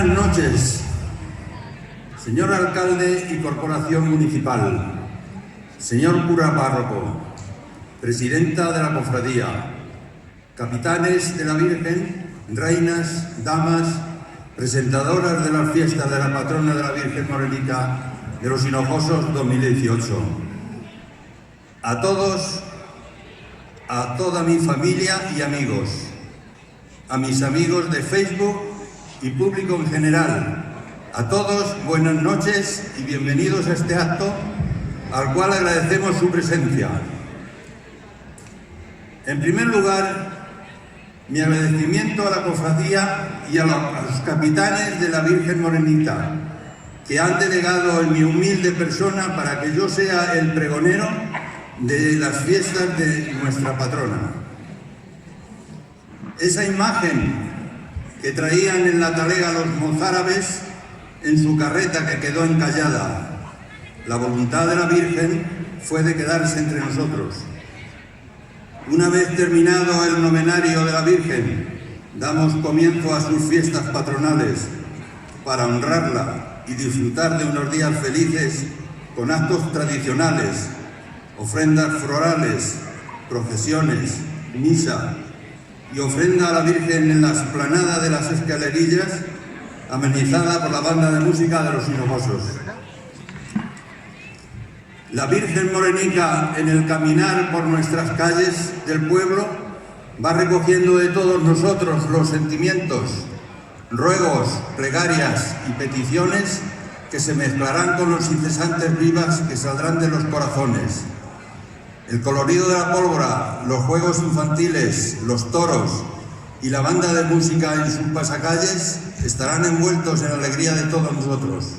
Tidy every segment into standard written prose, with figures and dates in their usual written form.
buenas noches, señor alcalde y corporación municipal, señor cura párroco, presidenta de la cofradía, capitanes de la Virgen, reinas, damas, presentadoras de las fiestas de la patrona de la Virgen Morenica de los Hinojosos 2018. A todos, a toda mi familia y amigos, a mis amigos de Facebook y público en general, a todos buenas noches y bienvenidos a este acto al cual agradecemos su presencia. En primer lugar, mi agradecimiento a la cofradía y a los capitanes de la Virgen Morenita, que han delegado en mi humilde persona para que yo sea el pregonero de las fiestas de nuestra patrona. Esa imagen que traían en la talega los mozárabes en su carreta que quedó encallada, la voluntad de la Virgen fue de quedarse entre nosotros. Una vez terminado el novenario de la Virgen, damos comienzo a sus fiestas patronales para honrarla y disfrutar de unos días felices con actos tradicionales, ofrendas florales, procesiones, misa y ofrenda a la Virgen en la explanada de las escalerillas, amenizada por la banda de música de los Hinojosos. La Virgen Morenica, en el caminar por nuestras calles del pueblo, va recogiendo de todos nosotros los sentimientos, ruegos, plegarias y peticiones que se mezclarán con los incesantes vivas que saldrán de los corazones. El colorido de la pólvora, los juegos infantiles, los toros y la banda de música en sus pasacalles estarán envueltos en la alegría de todos nosotros.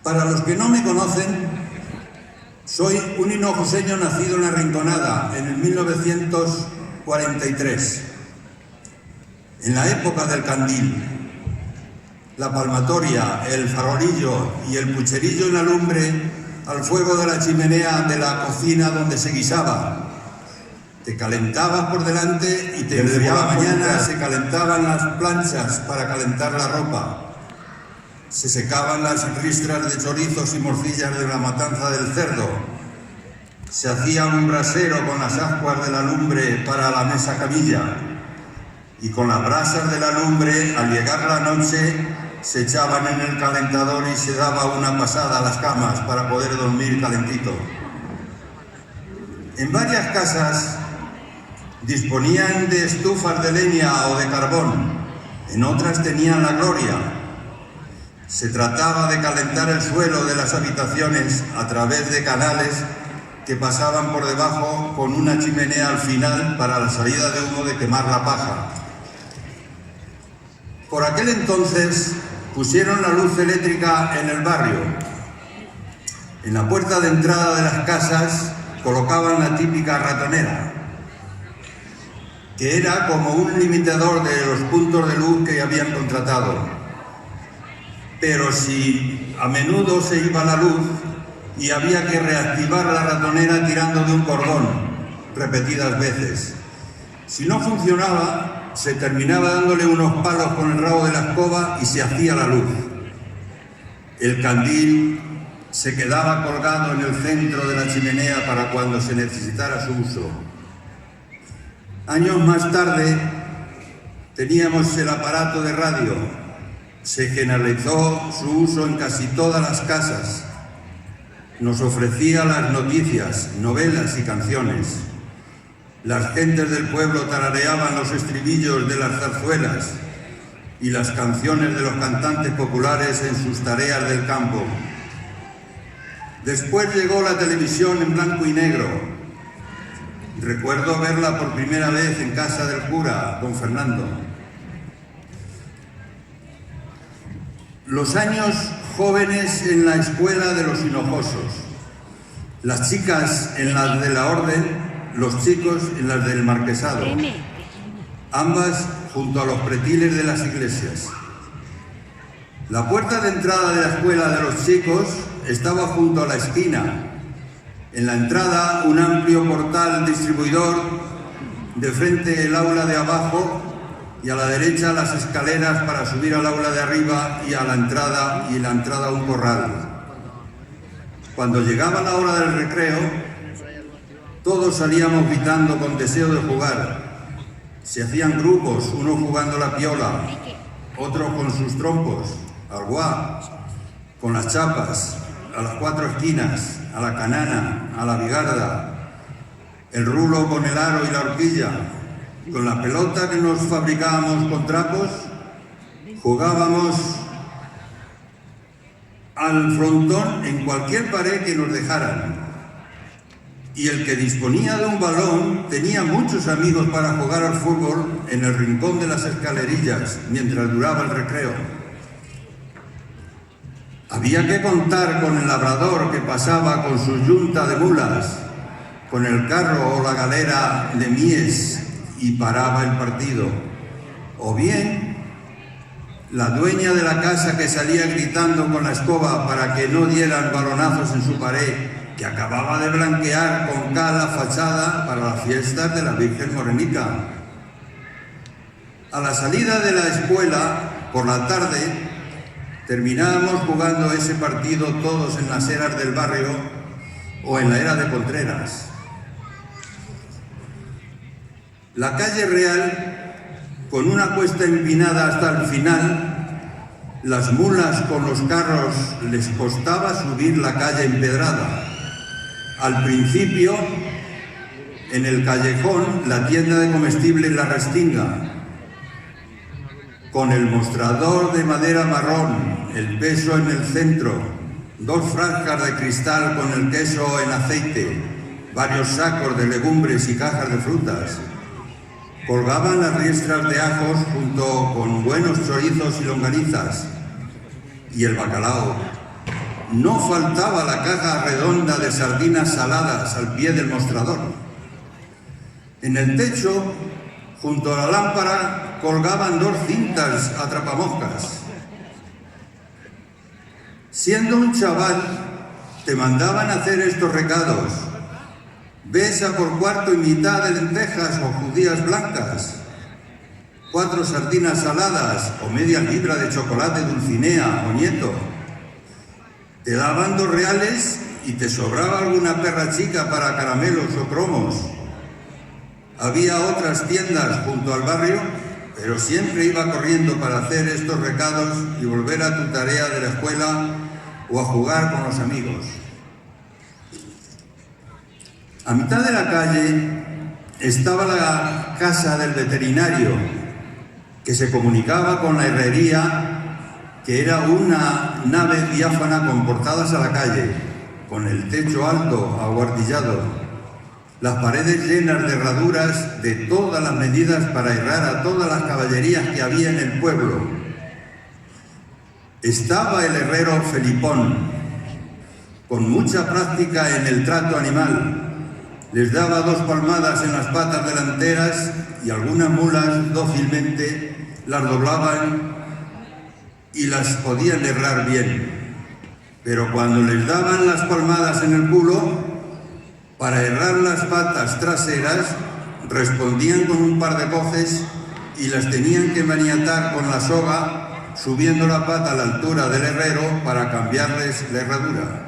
Para los que no me conocen, soy un hinojoseño nacido en La Rinconada en el 1943, en la época del candil. La palmatoria, el farolillo y el pucherillo en la lumbre al fuego de la chimenea de la cocina donde se guisaba. Te calentabas por delante y te enfriaba. Por la mañana se calentaban las planchas para calentar la ropa. Se secaban las ristras de chorizos y morcillas de la matanza del cerdo. Se hacía un brasero con las ascuas de la lumbre para la mesa camilla. Y con las brasas de la lumbre, al llegar la noche, se echaban en el calentador y se daba una pasada a las camas para poder dormir calentito. En varias casas disponían de estufas de leña o de carbón, en otras tenían la gloria. Se trataba de calentar el suelo de las habitaciones a través de canales que pasaban por debajo con una chimenea al final para la salida de humo de quemar la paja. Por aquel entonces pusieron la luz eléctrica en el barrio. En la puerta de entrada de las casas colocaban la típica ratonera, que era como un limitador de los puntos de luz que habían contratado. Pero si a menudo se iba la luz y había que reactivar la ratonera tirando de un cordón repetidas veces. Si no funcionaba, se terminaba dándole unos palos con el rabo de la escoba y se hacía la luz. El candil se quedaba colgado en el centro de la chimenea para cuando se necesitara su uso. Años más tarde teníamos el aparato de radio. Se generalizó su uso en casi todas las casas. Nos ofrecía las noticias, novelas y canciones. Las gentes del pueblo tarareaban los estribillos de las zarzuelas y las canciones de los cantantes populares en sus tareas del campo. Después llegó la televisión en blanco y negro. Recuerdo verla por primera vez en casa del cura, don Fernando. Los años jóvenes en la escuela de los Hinojosos, las chicas en las de la orden, los chicos en las del marquesado, ambas junto a los pretiles de las iglesias. La puerta de entrada de la escuela de los chicos estaba junto a la esquina. En la entrada, un amplio portal distribuidor, de frente el aula de abajo, y a la derecha las escaleras para subir al aula de arriba y la entrada a un corral. Cuando llegaba la hora del recreo, todos salíamos gritando con deseo de jugar. Se hacían grupos, uno jugando la piola, otro con sus trompos, al guá, con las chapas, a las cuatro esquinas, a la canana, a la bigarda, el rulo con el aro y la horquilla. Con la pelota que nos fabricábamos con trapos, jugábamos al frontón en cualquier pared que nos dejaran. Y el que disponía de un balón tenía muchos amigos para jugar al fútbol en el rincón de las escalerillas mientras duraba el recreo. Había que contar con el labrador que pasaba con su yunta de mulas, con el carro o la galera de mies y paraba el partido. O bien la dueña de la casa que salía gritando con la escoba para que no dieran balonazos en su pared, que acababa de blanquear con cal la fachada para las fiestas de la Virgen Morenica. A la salida de la escuela, por la tarde, terminábamos jugando ese partido todos en las eras del barrio o en la era de Contreras. La calle Real, con una cuesta empinada hasta el final, las mulas con los carros les costaba subir la calle empedrada. Al principio, en el callejón, la tienda de comestibles La Restinga, con el mostrador de madera marrón, el peso en el centro, dos frascas de cristal con el queso en aceite, varios sacos de legumbres y cajas de frutas. Colgaban las riestras de ajos junto con buenos chorizos y longanizas. Y el bacalao. No faltaba la caja redonda de sardinas saladas al pie del mostrador. En el techo, junto a la lámpara, colgaban dos cintas atrapamoscas. Siendo un chaval, te mandaban hacer estos recados: besa por cuarto y mitad de lentejas o judías blancas, 4 sardinas saladas o media libra de chocolate Dulcinea o Nieto. Te daban 2 reales y te sobraba alguna perra chica para caramelos o cromos. Había otras tiendas junto al barrio, pero siempre iba corriendo para hacer estos recados y volver a tu tarea de la escuela o a jugar con los amigos. A mitad de la calle estaba la casa del veterinario, que se comunicaba con la herrería, que era una nave diáfana con portadas a la calle, con el techo alto, aguardillado, las paredes llenas de herraduras de todas las medidas para herrar a todas las caballerías que había en el pueblo. Estaba el herrero Felipón, con mucha práctica en el trato animal. Les daba 2 palmadas en las patas delanteras y algunas mulas dócilmente las doblaban y las podían herrar bien. Pero cuando les daban las palmadas en el culo, para herrar las patas traseras, respondían con un par de coces y las tenían que maniatar con la soga, subiendo la pata a la altura del herrero para cambiarles la herradura.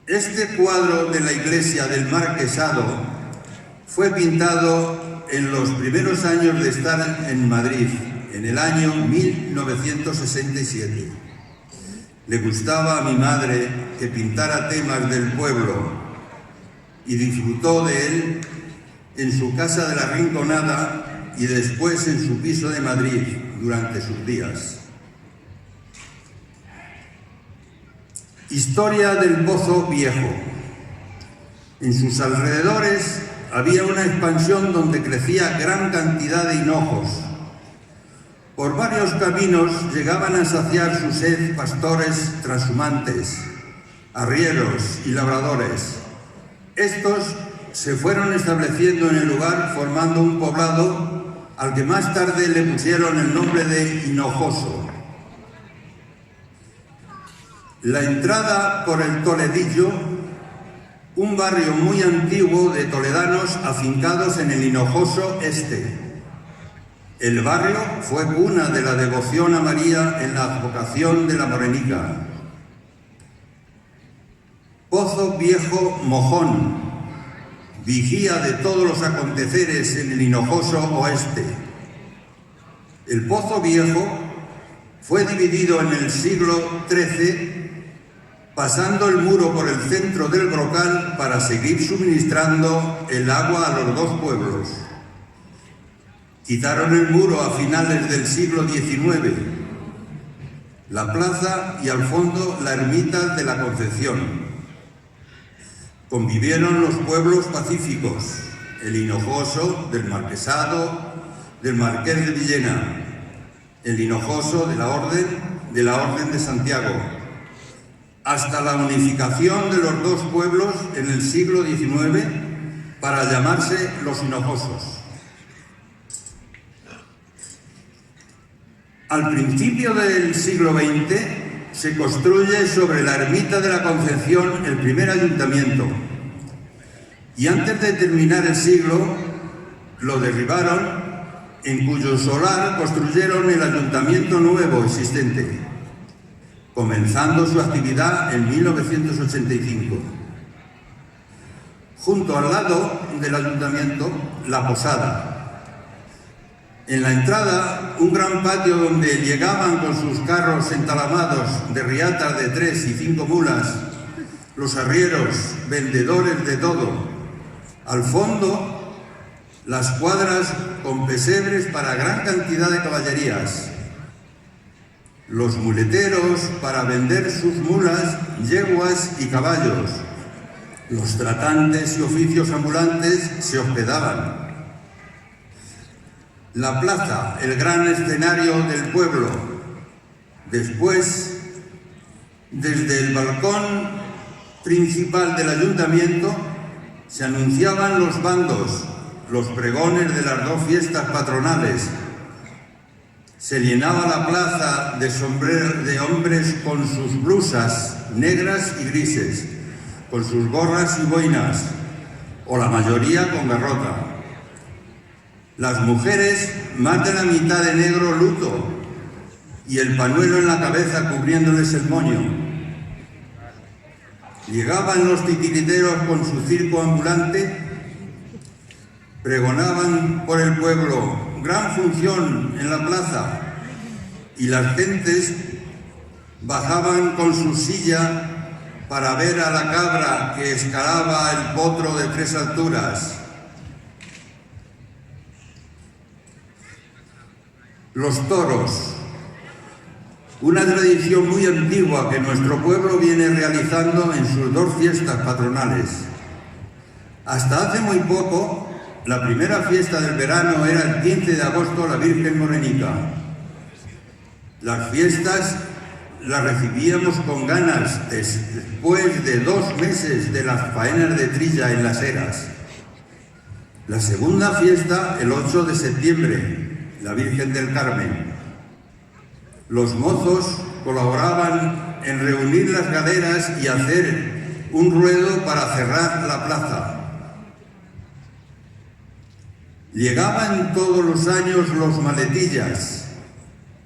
Este cuadro de la iglesia del Marquesado fue pintado en los primeros años de estar en Madrid, en el año 1967. Le gustaba a mi madre que pintara temas del pueblo y disfrutó de él en su casa de la Rinconada y después en su piso de Madrid durante sus días. Historia del Pozo Viejo. En sus alrededores había una expansión donde crecía gran cantidad de hinojos. Por varios caminos llegaban a saciar su sed pastores trashumantes, arrieros y labradores. Estos se fueron estableciendo en el lugar formando un poblado al que más tarde le pusieron el nombre de Hinojoso. La entrada por el Toledillo un barrio muy antiguo de toledanos afincados en el Hinojoso Este. El barrio fue cuna de la devoción a María en la advocación de la Morenica. Pozo Viejo Mojón, vigía de todos los aconteceres en el Hinojoso Oeste. El Pozo Viejo fue dividido en el siglo XIII, pasando el muro por el centro del brocal para seguir suministrando el agua a los dos pueblos. Quitaron el muro a finales del siglo XIX, la plaza y al fondo la ermita de la Concepción. Convivieron los pueblos pacíficos, el Hinojoso del Marquesado, del Marqués de Villena, el Hinojoso de la Orden de Santiago, hasta la unificación de los dos pueblos en el siglo XIX para llamarse los Hinojosos. Al principio del siglo XX se construye sobre la ermita de la Concepción el primer ayuntamiento y antes de terminar el siglo lo derribaron, en cuyo solar construyeron el ayuntamiento nuevo existente, comenzando su actividad en 1985. Junto al lado del ayuntamiento, la posada. En la entrada, un gran patio donde llegaban con sus carros entalamados de riatas de 3 y 5 mulas, los arrieros, vendedores de todo. Al fondo, las cuadras con pesebres para gran cantidad de caballerías. Los muleteros para vender sus mulas, yeguas y caballos. Los tratantes y oficios ambulantes se hospedaban. La plaza, el gran escenario del pueblo. Después, desde el balcón principal del ayuntamiento, se anunciaban los bandos, los pregones de las dos fiestas patronales. Se llenaba la plaza de hombres con sus blusas negras y grises, con sus gorras y boinas, o la mayoría con garrota. Las mujeres, más de la mitad de negro luto y el pañuelo en la cabeza cubriéndoles el moño. Llegaban los titiriteros con su circo ambulante, pregonaban por el pueblo, gran función en la plaza, y las gentes bajaban con su silla para ver a la cabra que escalaba el potro de 3 alturas. Los toros, una tradición muy antigua que nuestro pueblo viene realizando en sus dos fiestas patronales. Hasta hace muy poco, la primera fiesta del verano era el 15 de agosto, la Virgen Morenica. Las fiestas las recibíamos con ganas después de 2 meses de las faenas de trilla en las eras. La segunda fiesta, el 8 de septiembre, la Virgen del Carmen. Los mozos colaboraban en reunir las galeras y hacer un ruedo para cerrar la plaza. Llegaban todos los años los maletillas,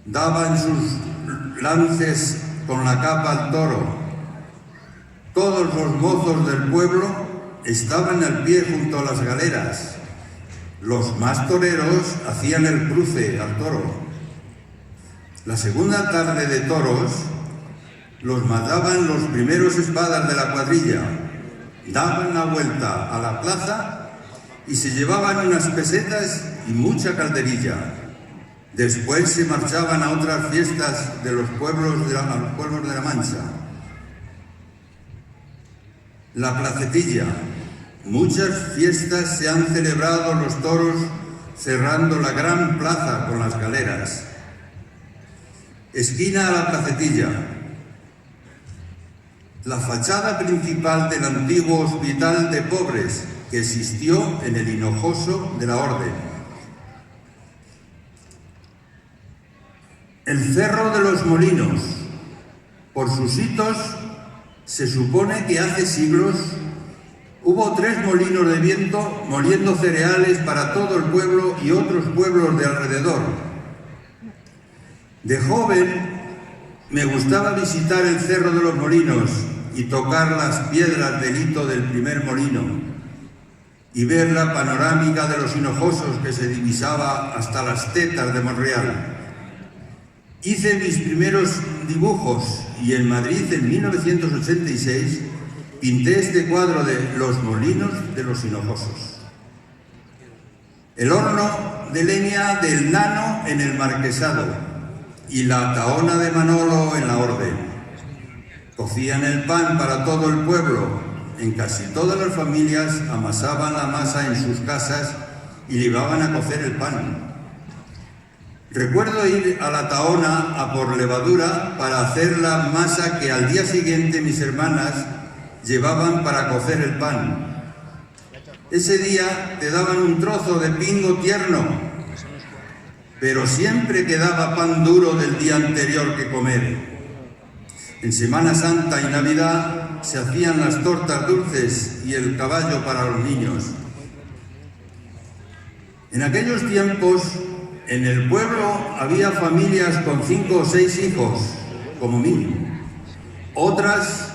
daban sus lances con la capa al toro. Todos los mozos del pueblo estaban al pie junto a las galeras. Los más toreros hacían el cruce al toro. La segunda tarde de toros los mataban los primeros espadas de la cuadrilla, daban la vuelta a la plaza y se llevaban unas pesetas y mucha calderilla. Después se marchaban a otras fiestas de los pueblos de la Mancha. La placetilla. Muchas fiestas se han celebrado los toros cerrando la gran plaza con las galeras. Esquina a la placetilla. La fachada principal del antiguo hospital de pobres que existió en el Hinojoso de la Orden. El Cerro de los Molinos. Por sus hitos se supone que hace siglos Hubo 3 molinos de viento moliendo cereales para todo el pueblo y otros pueblos de alrededor. De joven me gustaba visitar el Cerro de los Molinos y tocar las piedras del hito del primer molino y ver la panorámica de los Hinojosos que se divisaba hasta las tetas de Monreal. Hice mis primeros dibujos y en Madrid en 1986 pinté este cuadro de Los Molinos de los Hinojosos. El horno de leña del Nano en el Marquesado y la taona de Manolo en la Orden. Cocían el pan para todo el pueblo. En casi todas las familias amasaban la masa en sus casas y llevaban a cocer el pan. Recuerdo ir a la taona a por levadura para hacer la masa que al día siguiente mis hermanas llevaban para cocer el pan. Ese día te daban un trozo de pingo tierno, pero siempre quedaba pan duro del día anterior que comer. En Semana Santa y Navidad se hacían las tortas dulces y el caballo para los niños. En aquellos tiempos, en el pueblo había familias con 5 o 6 hijos, como mí. Otras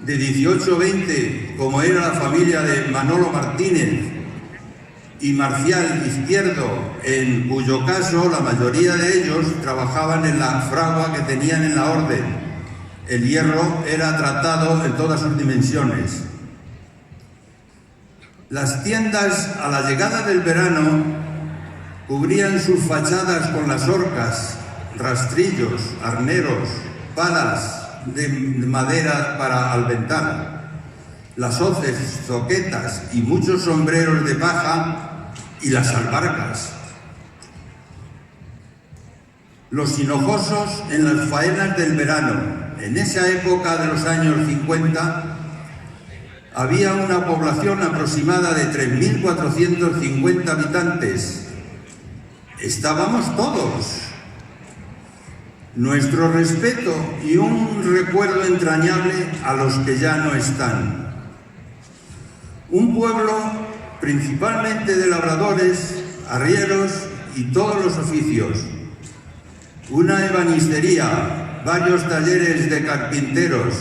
de 18 o 20, como era la familia de Manolo Martínez y Marcial Izquierdo, en cuyo caso la mayoría de ellos trabajaban en la fragua que tenían en la Orden. El hierro era tratado en todas sus dimensiones. Las tiendas, a la llegada del verano, cubrían sus fachadas con las horcas, rastrillos, arneros, palas de madera para albentar, las hoces, zoquetas y muchos sombreros de paja y las albarcas. Los hinojosos en las faenas del verano. En esa época de los años 50 había una población aproximada de 3.450 habitantes. Estábamos todos. Nuestro respeto y un recuerdo entrañable a los que ya no están. Un pueblo principalmente de labradores, arrieros y todos los oficios. Una ebanistería, varios talleres de carpinteros,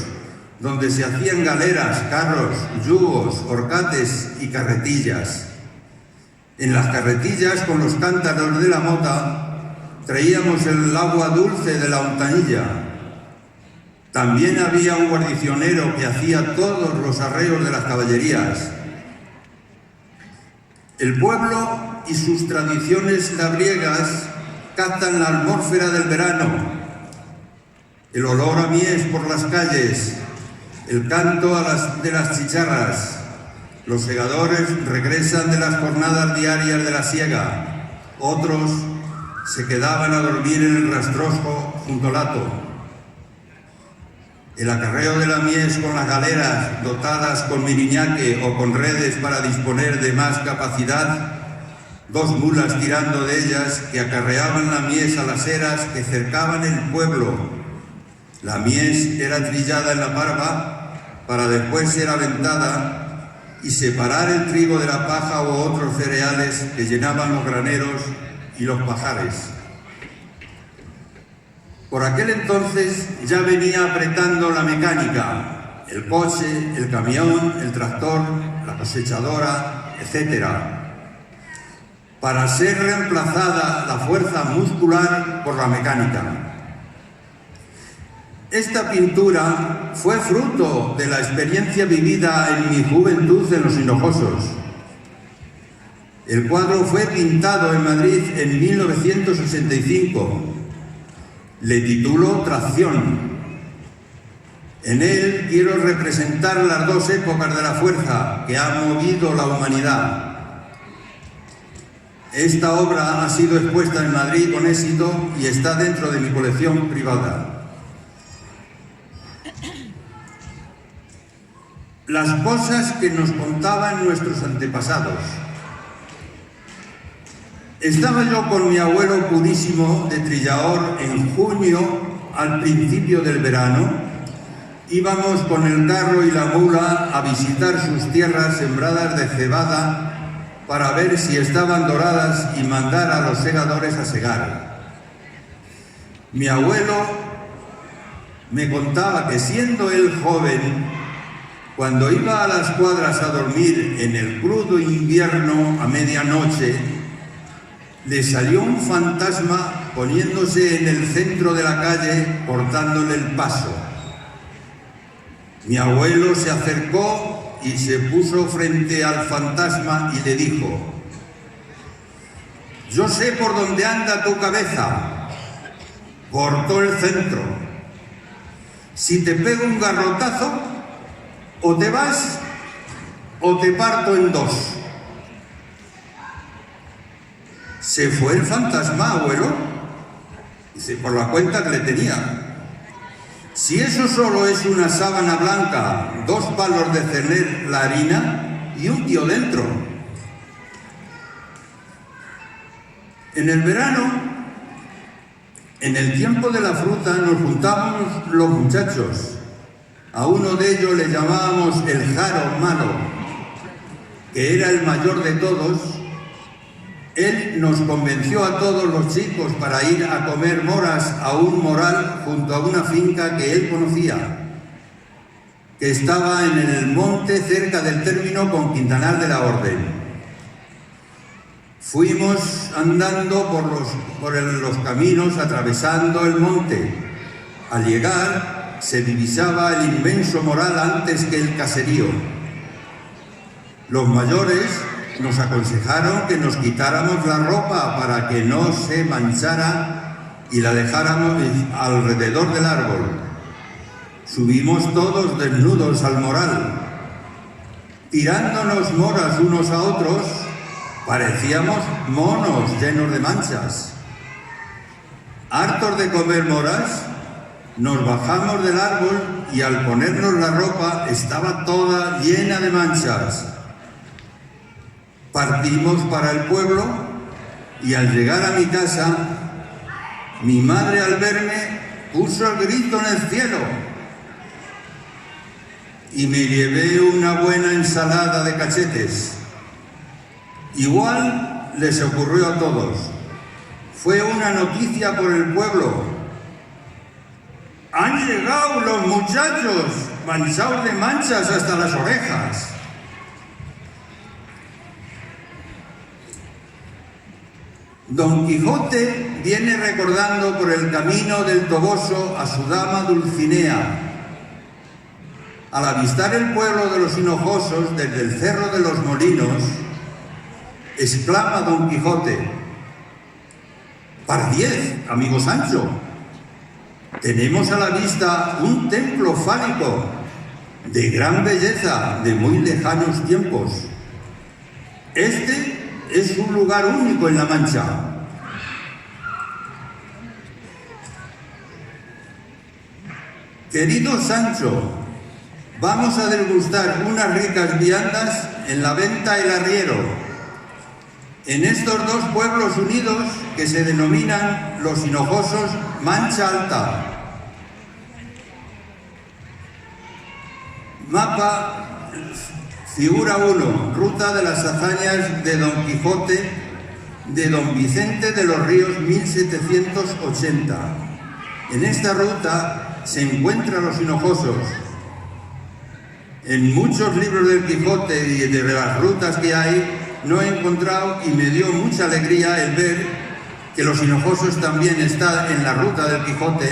donde se hacían galeras, carros, yugos, horcates y carretillas. En las carretillas, con los cántaros de la mota, traíamos el agua dulce de la Ontanilla. También había un guarnicionero que hacía todos los arreos de las caballerías. El pueblo y sus tradiciones labriegas captan la atmósfera del verano. El olor a mies por las calles, el canto de las chicharras. Los segadores regresan de las jornadas diarias de la siega. Otros se quedaban a dormir en el rastrojo junto al hato. El acarreo de la mies con las galeras dotadas con miriñaque o con redes para disponer de más capacidad, 2 mulas tirando de ellas que acarreaban la mies a las eras que cercaban el pueblo. La mies era trillada en la parva para después ser aventada y separar el trigo de la paja u otros cereales que llenaban los graneros y los pajares. Por aquel entonces ya venía apretando la mecánica, el coche, el camión, el tractor, la cosechadora, etc., para ser reemplazada la fuerza muscular por la mecánica. Esta pintura fue fruto de la experiencia vivida en mi juventud en los Hinojosos. El cuadro fue pintado en Madrid en 1965. Le titulo Tracción. En él quiero representar las 2 épocas de la fuerza que ha movido la humanidad. Esta obra ha sido expuesta en Madrid con éxito y está dentro de mi colección privada. Las cosas que nos contaban nuestros antepasados. Estaba yo con mi abuelo purísimo de Trillaor en junio, al principio del verano, Íbamos con el carro y la mula a visitar sus tierras sembradas de cebada para ver si estaban doradas y mandar a los segadores a segar. Mi abuelo me contaba que siendo él joven, cuando iba a las cuadras a dormir en el crudo invierno a medianoche, le salió un fantasma poniéndose en el centro de la calle, cortándole el paso. Mi abuelo se acercó y se puso frente al fantasma y le dijo: «Yo sé por dónde anda tu cabeza, por todo el centro. Si te pego un garrotazo, o te vas o te parto en dos». Se fue el fantasma, abuelo. Dice, por la cuenta que le tenía. Si eso solo es una sábana blanca, 2 palos de cerner la harina y un tío dentro. En el verano, en el tiempo de la fruta, nos juntábamos los muchachos. A uno de ellos le llamábamos el Jaro Malo, que era el mayor de todos. Él nos convenció a todos los chicos para ir a comer moras a un moral junto a una finca que él conocía, que estaba en el monte cerca del término con Quintanar de la Orden. Fuimos andando por los caminos, atravesando el monte. Al llegar, se divisaba el inmenso moral antes que el caserío. Los mayores nos aconsejaron que nos quitáramos la ropa para que no se manchara y la dejáramos alrededor del árbol. Subimos todos desnudos al moral. Tirándonos moras unos a otros, parecíamos monos llenos de manchas. Hartos de comer moras, nos bajamos del árbol y al ponernos la ropa estaba toda llena de manchas. Partimos para el pueblo y al llegar a mi casa, mi madre al verme puso el grito en el cielo y me llevé una buena ensalada de cachetes. Igual les ocurrió a todos. Fue una noticia por el pueblo. Han llegado los muchachos manchados de manchas hasta las orejas. Don Quijote viene recordando por el camino del Toboso a su dama Dulcinea. Al avistar el pueblo de los Hinojosos desde el Cerro de los Molinos, exclama Don Quijote: «Pardiez, amigo Sancho, tenemos a la vista un templo fálico de gran belleza de muy lejanos tiempos. Este es un lugar único en La Mancha. Querido Sancho, vamos a degustar unas ricas viandas en la Venta El Arriero, en estos 2 pueblos unidos que se denominan los Hinojosos Mancha Alta». Mapa. Figura 1. Ruta de las hazañas de Don Quijote de Don Vicente de los Ríos, 1780. En esta ruta se encuentran los Hinojosos. En muchos libros del Quijote y de las rutas que hay, no he encontrado, y me dio mucha alegría el ver que los Hinojosos también están en la ruta del Quijote.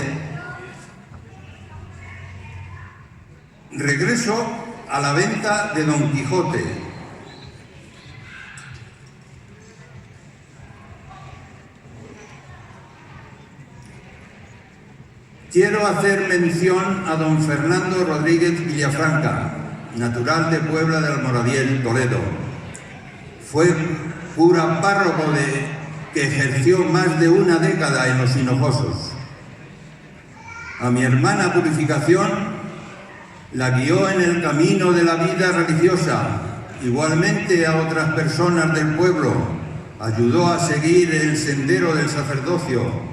Regreso a la venta de Don Quijote. Quiero hacer mención a don Fernando Rodríguez Villafranca, natural de Puebla de Almoradiel, Toledo. Fue cura párroco que ejerció más de una década en los Hinojosos. A mi hermana Purificación la guió en el camino de la vida religiosa. Igualmente a otras personas del pueblo ayudó a seguir el sendero del sacerdocio.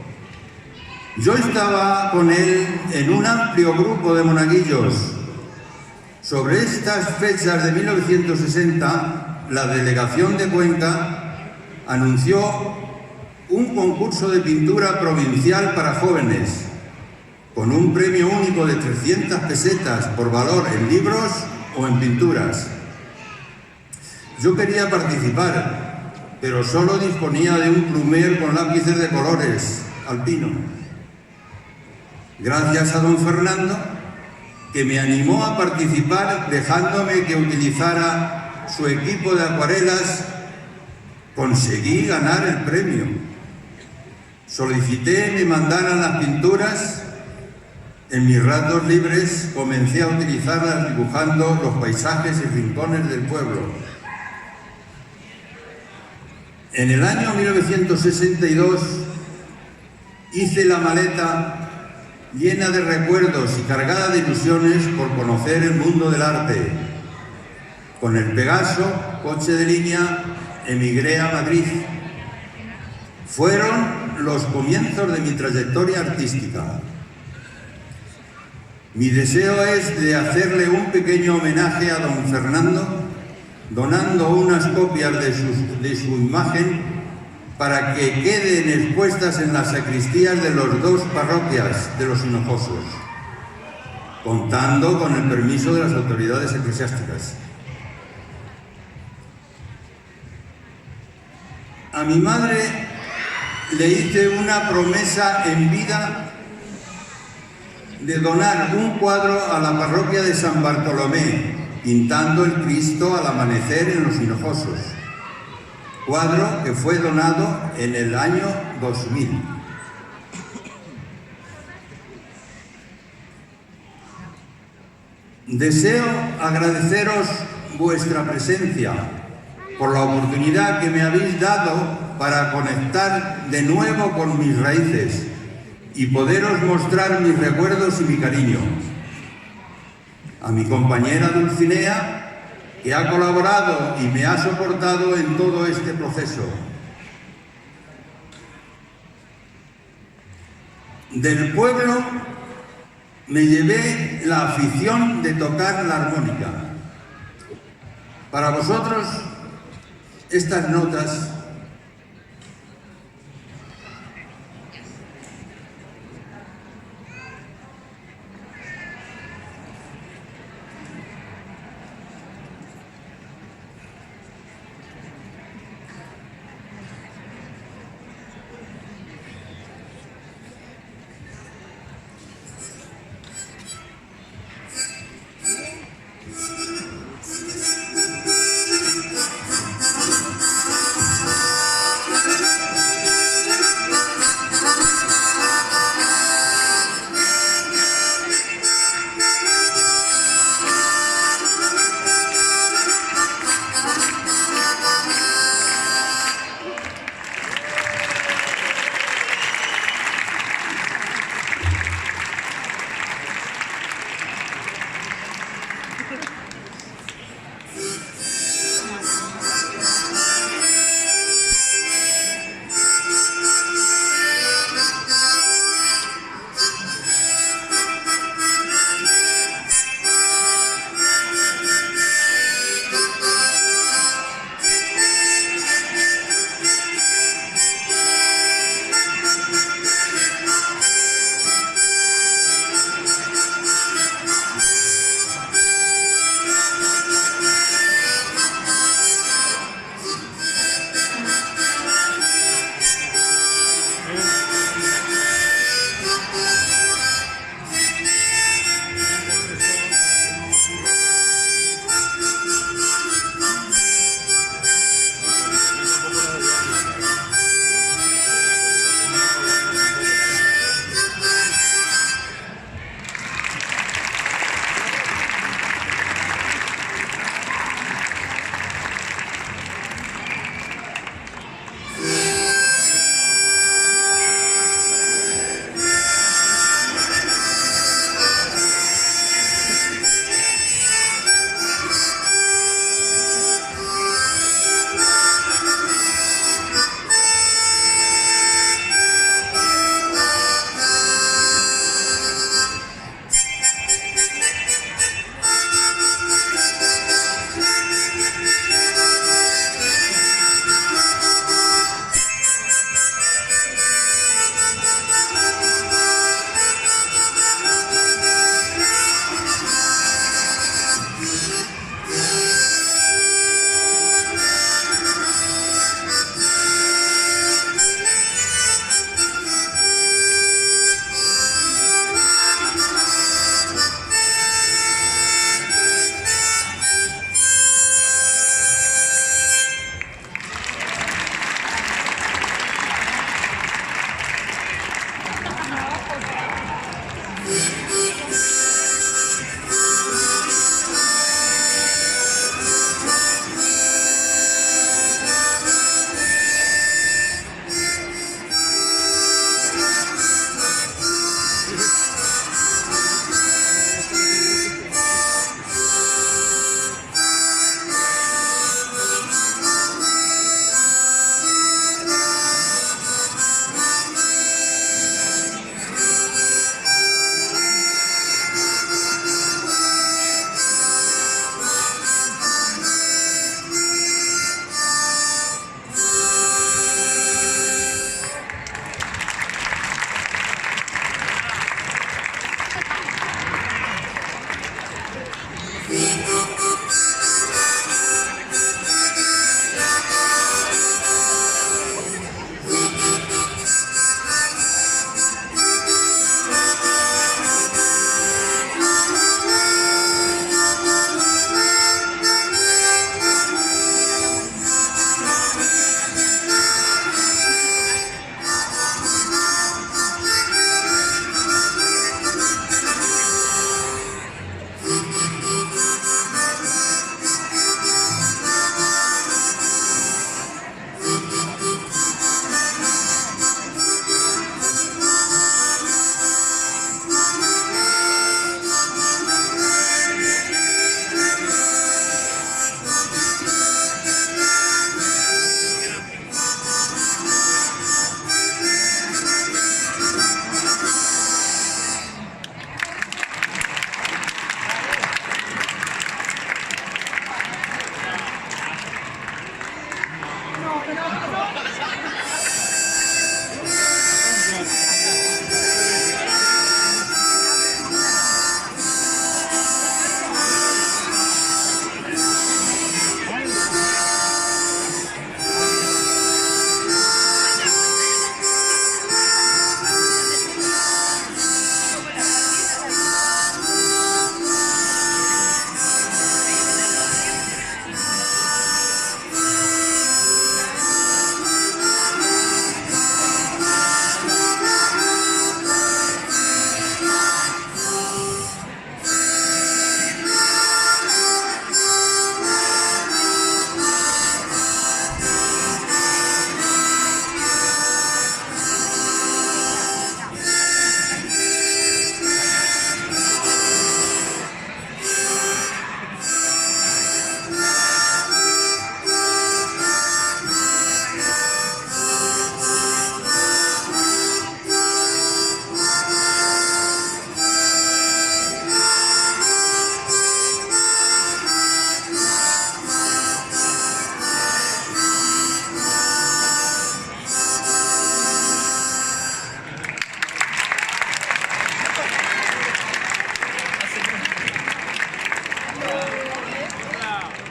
Yo estaba con él en un amplio grupo de monaguillos. Sobre estas fechas de 1960, la delegación de Cuenca anunció un concurso de pintura provincial para jóvenes, con un premio único de 300 pesetas por valor en libros o en pinturas. Yo quería participar, pero solo disponía de un plumer con lápices de colores alpino. Gracias a don Fernando, que me animó a participar dejándome que utilizara su equipo de acuarelas, conseguí ganar el premio. Solicité me mandaran las pinturas. En mis ratos libres comencé a utilizarlas dibujando los paisajes y rincones del pueblo. En el año 1962 hice la maleta llena de recuerdos y cargada de ilusiones por conocer el mundo del arte. Con el Pegaso, coche de línea, emigré a Madrid. Fueron los comienzos de mi trayectoria artística. Mi deseo es de hacerle un pequeño homenaje a don Fernando, donando unas copias de su imagen para que queden expuestas en las sacristías de las dos parroquias de Los Hinojosos, contando con el permiso de las autoridades eclesiásticas. A mi madre le hice una promesa en vida de donar un cuadro a la parroquia de San Bartolomé, pintando el Cristo al amanecer en Los Hinojosos, cuadro que fue donado en el año 2000. Deseo agradeceros vuestra presencia por la oportunidad que me habéis dado para conectar de nuevo con mis raíces y poderos mostrar mis recuerdos y mi cariño. A mi compañera Dulcinea, que ha colaborado y me ha soportado en todo este proceso. Del pueblo me llevé la afición de tocar la armónica. Para vosotros, estas notas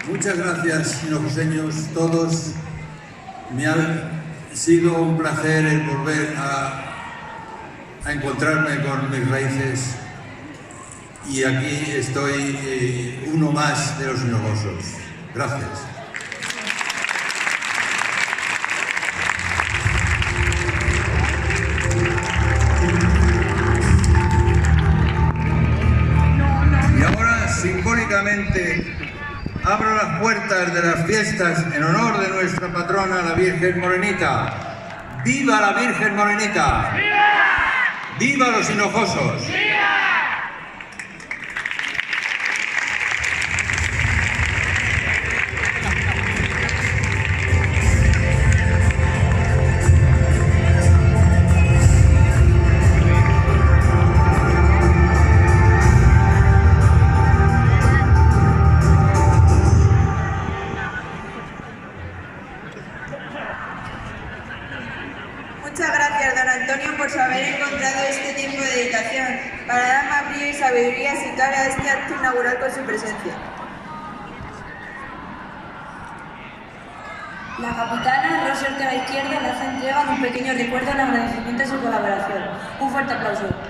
Muchas gracias, hinojoseños todos. Me ha sido un placer el volver a encontrarme con mis raíces y aquí estoy uno más de los hinojosos. Gracias. Y ahora, simbólicamente, abro las puertas de las fiestas en honor de nuestra patrona, la Virgen Morenita. ¡Viva la Virgen Morenita! ¡Viva! ¡Viva los hinojosos! ¡Viva! Muchas gracias, don Antonio, por haber encontrado este tiempo de dedicación para dar más brillo y sabiduría situada a este acto inaugural con su presencia. La capitana Rosa Ortega Izquierdo le hace entrega de un pequeño recuerdo en agradecimiento a su colaboración. Un fuerte aplauso.